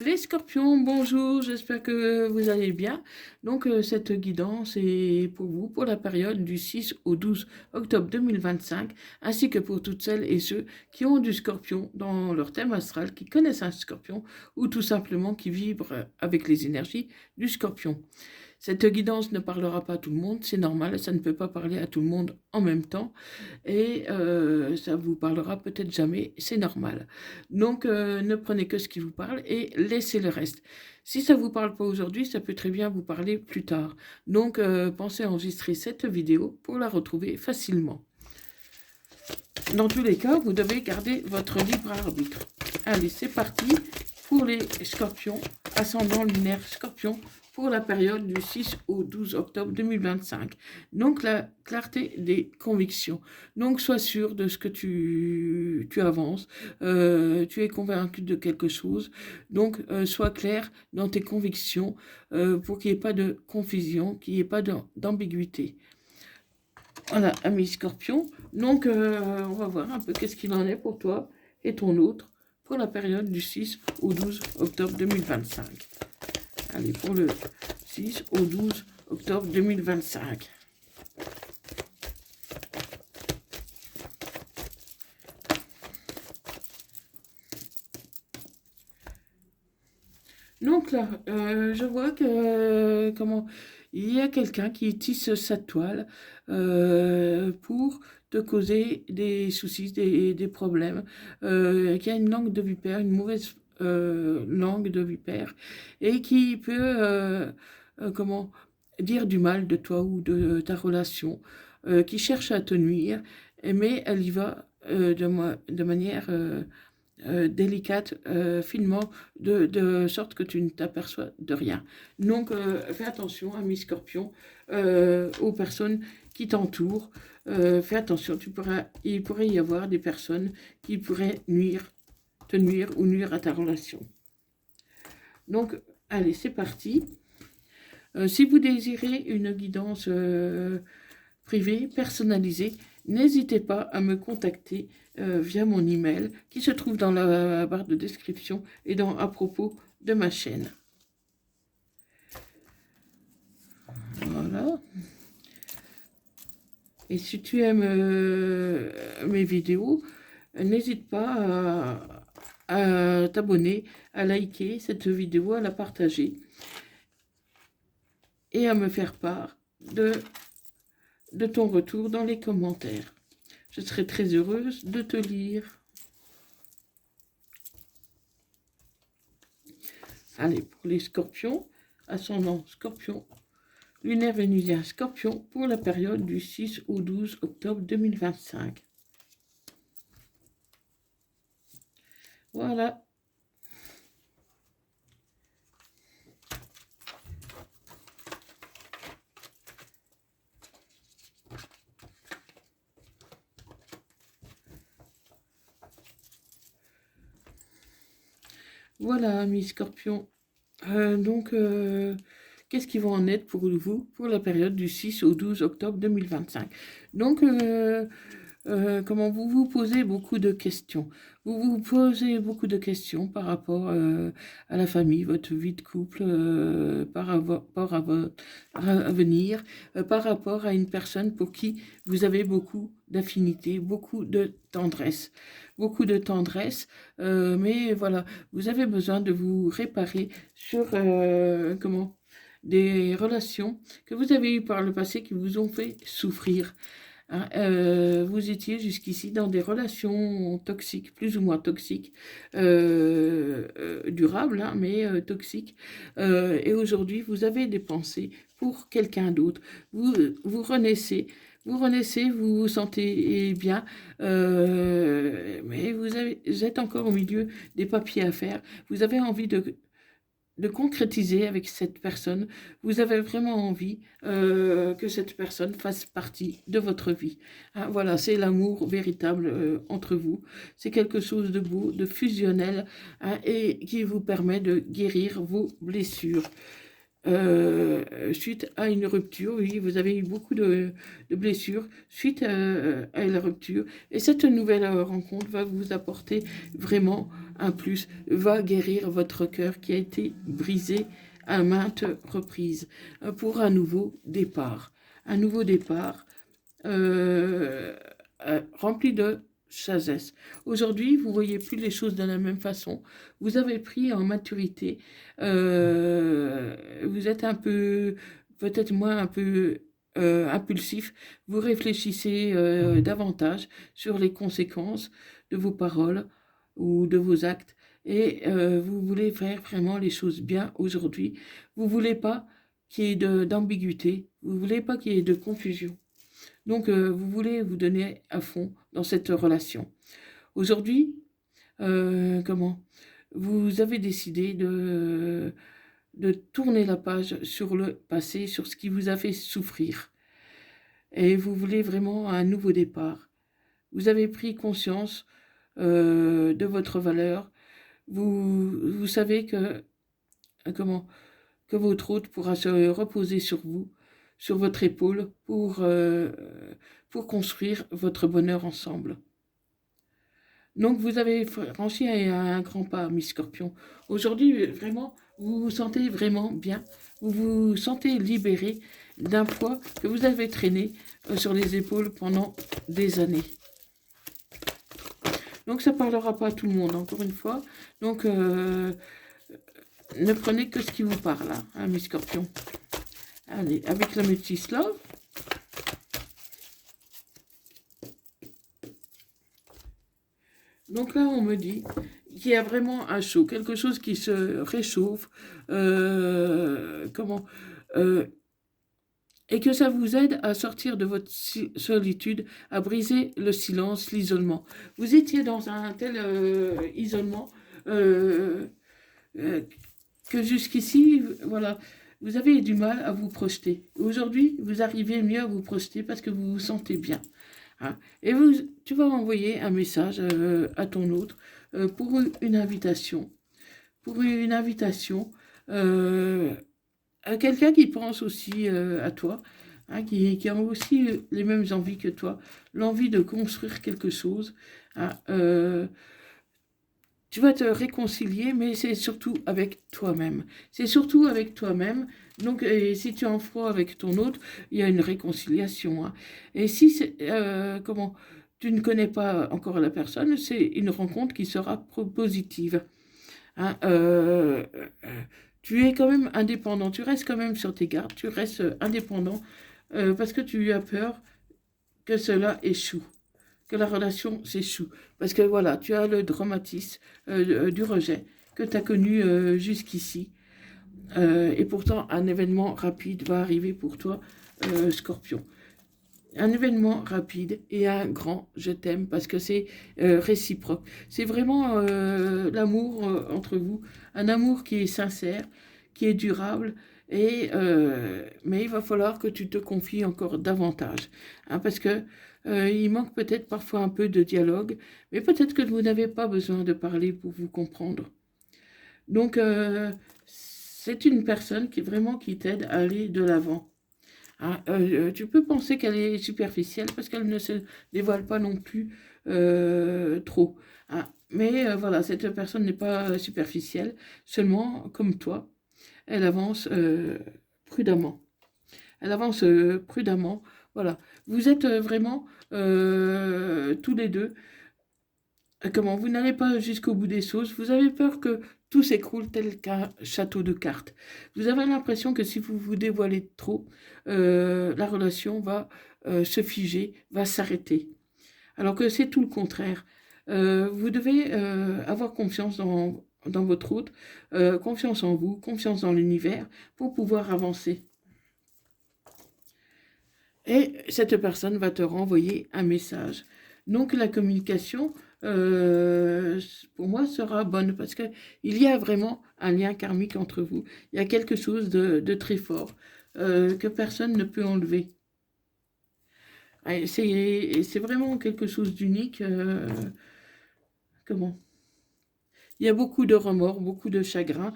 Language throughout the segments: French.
Les scorpions, bonjour, j'espère que vous allez bien. Donc, cette guidance est pour vous pour la période du 6 au 12 octobre 2025, ainsi que pour toutes celles et ceux qui ont du scorpion dans leur thème astral, qui connaissent un scorpion ou tout simplement qui vibrent avec les énergies du scorpion. Cette guidance ne parlera pas à tout le monde, c'est normal, ça ne peut pas parler à tout le monde en même temps et ça vous parlera peut-être jamais, c'est normal. Donc ne prenez que ce qui vous parle et laissez le reste. Si ça ne vous parle pas aujourd'hui, ça peut très bien vous parler plus tard. Donc pensez à enregistrer cette vidéo pour la retrouver facilement. Dans tous les cas, vous devez garder votre libre arbitre. Allez, c'est parti pour les scorpions, ascendant lunaire scorpion, pour la période du 6 au 12 octobre 2025. Donc, la clarté des convictions. Donc, sois sûr de ce que tu avances. Tu es convaincu de quelque chose. Donc, sois clair dans tes convictions pour qu'il n'y ait pas de confusion, qu'il n'y ait pas d'ambiguïté. Voilà, ami Scorpion. Donc, on va voir un peu qu'est-ce qu'il en est pour toi et ton autre pour la période du 6 au 12 octobre 2025. Allez, pour le 6 au 12 octobre 2025. Donc là, je vois que il y a quelqu'un qui tisse sa toile pour te causer des soucis, des problèmes, qui a une langue de vipère, une mauvaise langue de vipère, et qui peut dire du mal de toi ou de ta relation, qui cherche à te nuire, mais elle y va de manière délicate, finement, de sorte que tu ne t'aperçois de rien. Donc, fais attention, ami Scorpion, aux personnes qui t'entourent. Fais attention, il pourrait y avoir des personnes qui pourraient te nuire ou nuire à ta relation. Donc, allez, c'est parti. Si vous désirez une guidance privée, personnalisée, n'hésitez pas à me contacter via mon email qui se trouve dans la barre de description et à propos de ma chaîne. Voilà. Et si tu aimes mes vidéos, n'hésite pas à t'abonner, à liker cette vidéo, à la partager et à me faire part de ton retour dans les commentaires. Je serai très heureuse de te lire. Allez, pour les scorpions, ascendant scorpion, lunaire vénusien scorpion, pour la période du 6 au 12 octobre 2025. Voilà. Voilà, mes scorpions. Donc, qu'est-ce qui va en être pour vous pour la période du 6 au 12 octobre 2025? Donc, comment vous vous posez beaucoup de questions. Vous vous posez beaucoup de questions par rapport à la famille, votre vie de couple, par rapport à votre avenir, par rapport à une personne pour qui vous avez beaucoup d'affinité, beaucoup de tendresse. Beaucoup de tendresse, mais voilà, vous avez besoin de vous réparer sur des relations que vous avez eues par le passé qui vous ont fait souffrir. Hein. Vous étiez jusqu'ici dans des relations toxiques, plus ou moins toxiques, durables, hein, mais toxiques. Et aujourd'hui, vous avez des pensées pour quelqu'un d'autre. Vous renaissez. Vous renaissez, vous vous sentez bien, mais vous êtes encore au milieu des papiers à faire. Vous avez envie de concrétiser avec cette personne. Vous avez vraiment envie que cette personne fasse partie de votre vie. Hein, voilà, c'est l'amour véritable entre vous. C'est quelque chose de beau, de fusionnel, hein, et qui vous permet de guérir vos blessures. suite à une rupture. Oui, vous avez eu beaucoup de blessures suite à la rupture. Et cette nouvelle rencontre va vous apporter vraiment un plus, va guérir votre cœur qui a été brisé à maintes reprises pour un nouveau départ. Un nouveau départ rempli de sagesse. Aujourd'hui, vous voyez plus les choses de la même façon. Vous avez pris en maturité. Vous êtes un peu, peut-être moins un peu impulsif. Vous réfléchissez davantage sur les conséquences de vos paroles ou de vos actes. Et vous voulez faire vraiment les choses bien aujourd'hui. Vous voulez pas qu'il y ait d'ambiguïté. Vous voulez pas qu'il y ait de confusion. Donc, vous voulez vous donner à fond dans cette relation. Aujourd'hui, comment vous avez décidé de tourner la page sur le passé, sur ce qui vous a fait souffrir. Et vous voulez vraiment un nouveau départ. Vous avez pris conscience de votre valeur. Vous savez que, comment, que votre hôte pourra se reposer sur vous, sur votre épaule, pour construire votre bonheur ensemble. Donc vous avez franchi un grand pas, Miss Scorpion. Aujourd'hui, vraiment, vous vous sentez vraiment bien. Vous vous sentez libéré d'un poids que vous avez traîné sur les épaules pendant des années. Donc ça ne parlera pas à tout le monde, encore une fois. Donc ne prenez que ce qui vous parle, hein, Miss Scorpion. Allez, avec la Métis Love. Donc là, on me dit qu'il y a vraiment un chaud, quelque chose qui se réchauffe, et que ça vous aide à sortir de votre solitude, à briser le silence, l'isolement. Vous étiez dans un tel isolement que jusqu'ici, voilà, vous avez du mal à vous projeter. Aujourd'hui, vous arrivez mieux à vous projeter parce que vous vous sentez bien. Hein. Et tu vas envoyer un message à ton autre pour une invitation. Pour une invitation à quelqu'un qui pense aussi à toi, hein, qui a aussi les mêmes envies que toi, l'envie de construire quelque chose. Hein, tu vas te réconcilier, mais c'est surtout avec toi-même. C'est surtout avec toi-même. Donc, si tu es en froid avec ton autre, il y a une réconciliation. Hein. Et si tu ne connais pas encore la personne, c'est une rencontre qui sera positive. Hein, tu es quand même indépendant, tu restes quand même sur tes gardes, tu restes indépendant parce que tu as peur que cela échoue, que la relation s'échoue. Parce que voilà, tu as le dramatisme du rejet que tu as connu jusqu'ici. Et pourtant, un événement rapide va arriver pour toi, Scorpion. Un événement rapide et un grand je t'aime parce que c'est réciproque. C'est vraiment l'amour entre vous, un amour qui est sincère, qui est durable, mais il va falloir que tu te confies encore davantage. Hein, parce que il manque peut-être parfois un peu de dialogue, mais peut-être que vous n'avez pas besoin de parler pour vous comprendre. Donc, c'est une personne qui t'aide à aller de l'avant. Ah, tu peux penser qu'elle est superficielle parce qu'elle ne se dévoile pas non plus trop. Ah, mais voilà, cette personne n'est pas superficielle, seulement comme toi, elle avance prudemment. Elle avance prudemment. Voilà. Vous êtes vraiment tous les deux. Comment vous n'allez pas jusqu'au bout des choses. Vous avez peur que tout s'écroule tel qu'un château de cartes. Vous avez l'impression que si vous vous dévoilez trop, la relation va se figer, va s'arrêter. Alors que c'est tout le contraire. Vous devez avoir confiance dans votre hôte, confiance en vous, confiance dans l'univers pour pouvoir avancer. Et cette personne va te renvoyer un message. Donc la communication, pour moi, sera bonne parce qu'il y a vraiment un lien karmique entre vous. Il y a quelque chose de très fort que personne ne peut enlever. C'est vraiment quelque chose d'unique. Comment Il y a beaucoup de remords, beaucoup de chagrin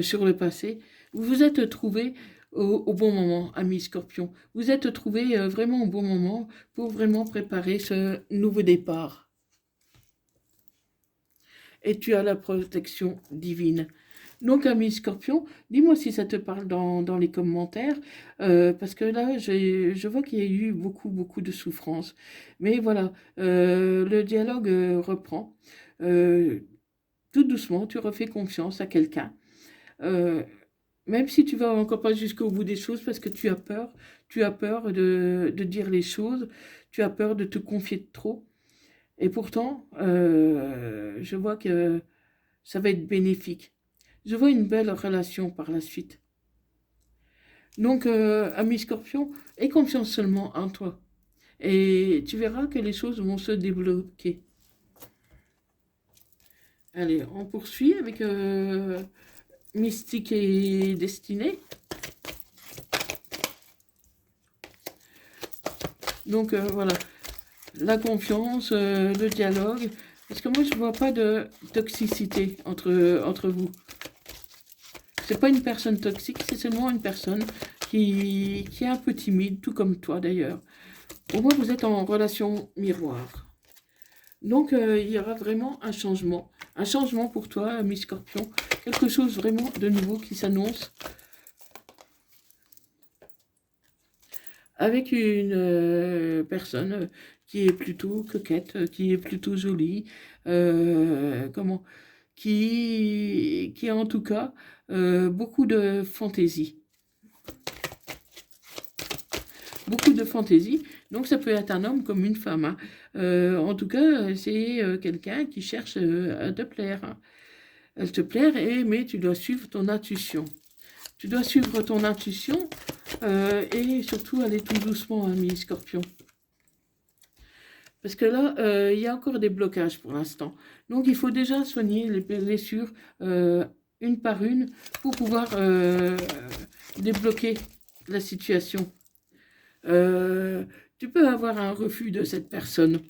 sur le passé. Vous vous êtes trouvé au bon moment, ami Scorpion. Vous êtes trouvé vraiment au bon moment pour vraiment préparer ce nouveau départ. Et tu as la protection divine. Donc, ami Scorpion, dis-moi si ça te parle dans les commentaires, parce que là, je vois qu'il y a eu beaucoup de souffrance. Mais voilà, le dialogue reprend. Euh, Tout doucement, tu refais confiance à quelqu'un. Euh, Même si tu vas encore pas jusqu'au bout des choses, parce que tu as peur de dire les choses, tu as peur de te confier de trop. Et pourtant, je vois que ça va être bénéfique. Je vois une belle relation par la suite. Donc, ami Scorpion, aie confiance seulement en toi. Et tu verras que les choses vont se débloquer. Allez, on poursuit avec Mystique et Destinée. Donc, voilà, la confiance, le dialogue. Parce que moi, je ne vois pas de toxicité entre vous. C'est pas une personne toxique, c'est seulement une personne qui est un peu timide, tout comme toi d'ailleurs. Au moins, vous êtes en relation miroir. Donc, il y aura vraiment un changement. Un changement pour toi, mi Scorpion. Quelque chose vraiment de nouveau qui s'annonce. Avec une personne qui est plutôt coquette, qui est plutôt jolie. Comment qui a en tout cas beaucoup de fantaisie. Beaucoup de fantaisie. Donc ça peut être un homme comme une femme. Hein. En tout cas, c'est quelqu'un qui cherche à te plaire. Hein. Elle te plaire, mais tu dois suivre ton intuition. Tu dois suivre ton intuition et surtout aller tout doucement, ami Scorpion. Parce que là, il y a encore des blocages pour l'instant. Donc, il faut déjà soigner les blessures une par une pour pouvoir débloquer la situation. Tu peux avoir un refus de cette personne.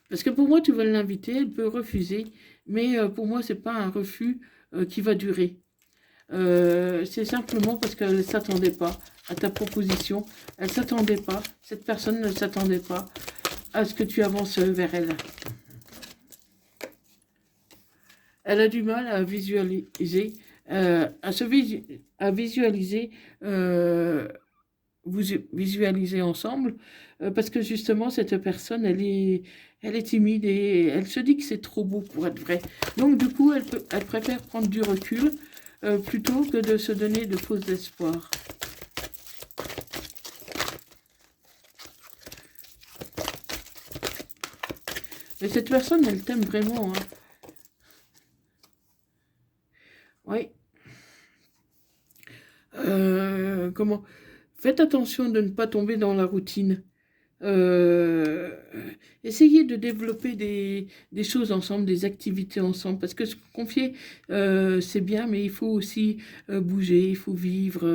Parce que pour moi, tu veux l'inviter, elle peut refuser. Mais pour moi, ce n'est pas un refus qui va durer. C'est simplement parce qu'elle ne s'attendait pas à ta proposition. Elle ne s'attendait pas. Cette personne ne s'attendait pas à ce que tu avances vers elle. Elle a du mal à visualiser, à visualiser, vous visualiser ensemble, parce que justement cette personne, elle est timide et elle se dit que c'est trop beau pour être vrai. Donc du coup, elle préfère prendre du recul plutôt que de se donner de faux espoirs. Mais cette personne, elle t'aime vraiment. Hein. Oui. Comment? Faites attention de ne pas tomber dans la routine. Euh, Essayez de développer des choses ensemble, des activités ensemble, parce que se confier, c'est bien, mais il faut aussi bouger, il faut vivre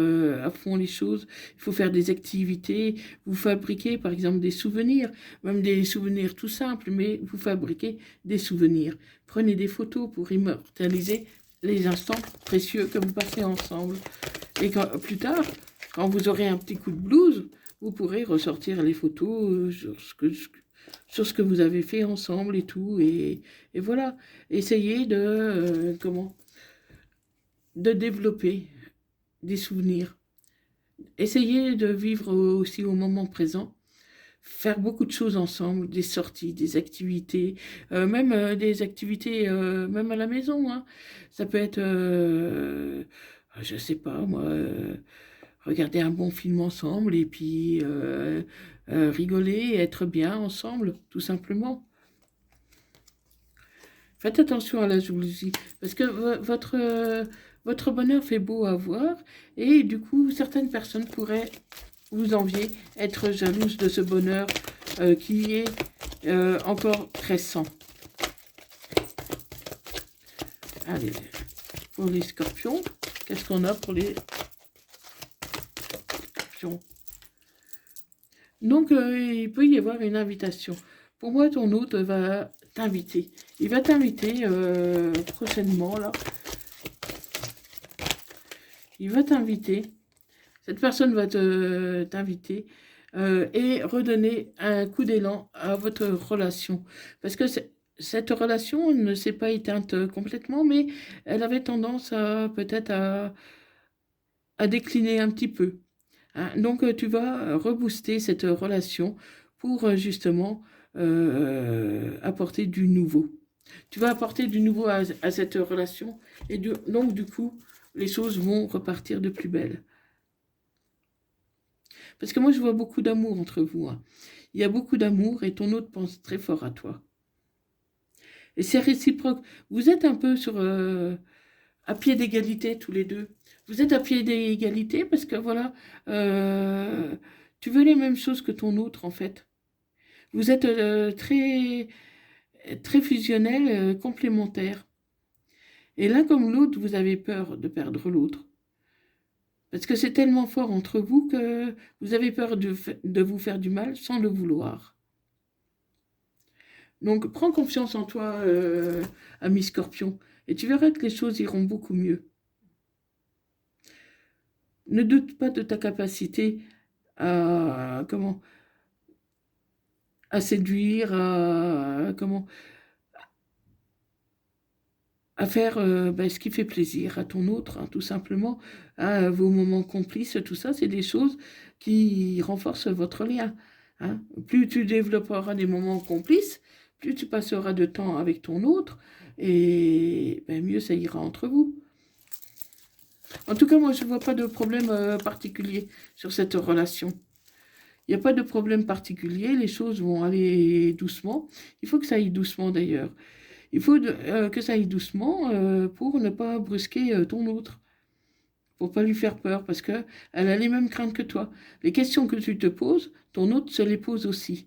à fond les choses, il faut faire des activités, vous fabriquez par exemple des souvenirs, même des souvenirs tout simples, mais vous fabriquez des souvenirs. Prenez des photos pour immortaliser les instants précieux que vous passez ensemble. Et plus tard, quand vous aurez un petit coup de blues, vous pourrez ressortir les photos sur ce que vous avez fait ensemble et tout. Et voilà, essayez de développer des souvenirs. Essayez de vivre aussi au moment présent. Faire beaucoup de choses ensemble, des sorties, des activités, même des activités même à la maison. Hein. Ça peut être, je sais pas moi, regarder un bon film ensemble et puis rigoler, être bien ensemble, tout simplement. Faites attention à la jalousie, parce que votre bonheur fait beau à voir, et du coup, certaines personnes pourraient vous envier, être jalouses de ce bonheur qui est encore récent. Allez, pour les scorpions, qu'est-ce qu'on a pour les scorpions? Donc, il peut y avoir une invitation. Pour moi, ton hôte va t'inviter. Il va t'inviter prochainement, là. Il va t'inviter. Cette personne va t'inviter et redonner un coup d'élan à votre relation. Parce que cette relation ne s'est pas éteinte complètement, mais elle avait tendance à peut-être à décliner un petit peu. Hein. Donc tu vas rebooster cette relation pour justement apporter du nouveau. Tu vas apporter du nouveau à cette relation et donc du coup, les choses vont repartir de plus belle. Parce que moi, je vois beaucoup d'amour entre vous. Hein. Il y a beaucoup d'amour et ton autre pense très fort à toi. Et c'est réciproque. Vous êtes un peu à pied d'égalité tous les deux. Vous êtes à pied d'égalité parce que voilà, euh, tu veux les mêmes choses que ton autre en fait. Vous êtes très fusionnels, complémentaires. Et l'un comme l'autre, vous avez peur de perdre l'autre. Parce que c'est tellement fort entre vous que vous avez peur de vous faire du mal sans le vouloir. Donc, prends confiance en toi, ami Scorpion, et tu verras que les choses iront beaucoup mieux. Ne doute pas de ta capacité à à séduire, à faire ce qui fait plaisir à ton autre, hein, tout simplement. À vos moments complices, tout ça, c'est des choses qui renforcent votre lien. Hein. Plus tu développeras des moments complices, plus tu passeras de temps avec ton autre, et mieux ça ira entre vous. En tout cas, moi, je ne vois pas de problème particulier sur cette relation. Il n'y a pas de problème particulier, les choses vont aller doucement. Il faut que ça aille doucement d'ailleurs. Il faut que ça aille doucement pour ne pas brusquer ton autre, pour pas lui faire peur, parce qu'elle a les mêmes craintes que toi. Les questions que tu te poses, ton autre se les pose aussi.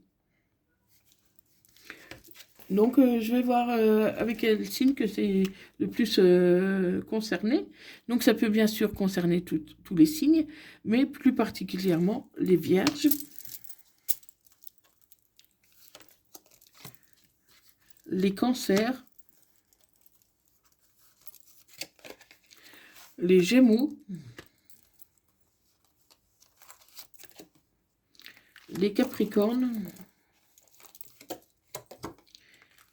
Donc, je vais voir avec quel signe que c'est le plus concerné. Donc, ça peut bien sûr concerner tous les signes, mais plus particulièrement les vierges, les cancers, les gémeaux, les capricornes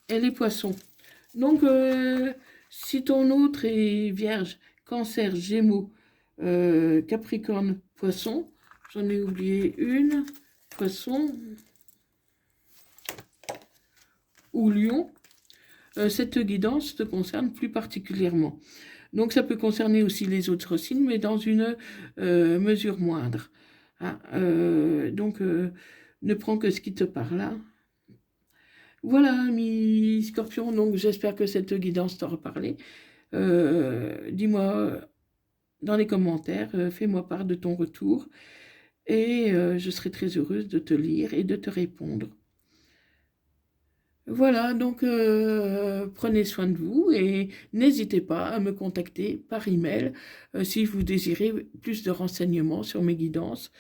et les poissons. Donc, si ton autre est vierge, cancer, gémeaux, capricorne, poisson, j'en ai oublié une, poisson ou lion, cette guidance te concerne plus particulièrement. Donc, ça peut concerner aussi les autres signes, mais dans une mesure moindre. Hein. Donc, ne prends que ce qui te parle. Hein. Voilà, ami Scorpion, donc j'espère que cette guidance t'aura parlé. Dis-moi dans les commentaires, fais-moi part de ton retour et je serai très heureuse de te lire et de te répondre. Voilà, donc prenez soin de vous et n'hésitez pas à me contacter par email si vous désirez plus de renseignements sur mes guidances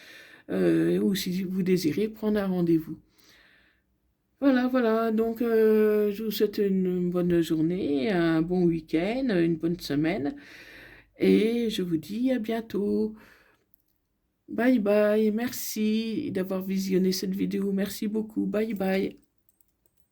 ou si vous désirez prendre un rendez-vous. Voilà, donc je vous souhaite une bonne journée, un bon week-end, une bonne semaine et je vous dis à bientôt. Bye bye, merci d'avoir visionné cette vidéo, merci beaucoup, bye bye.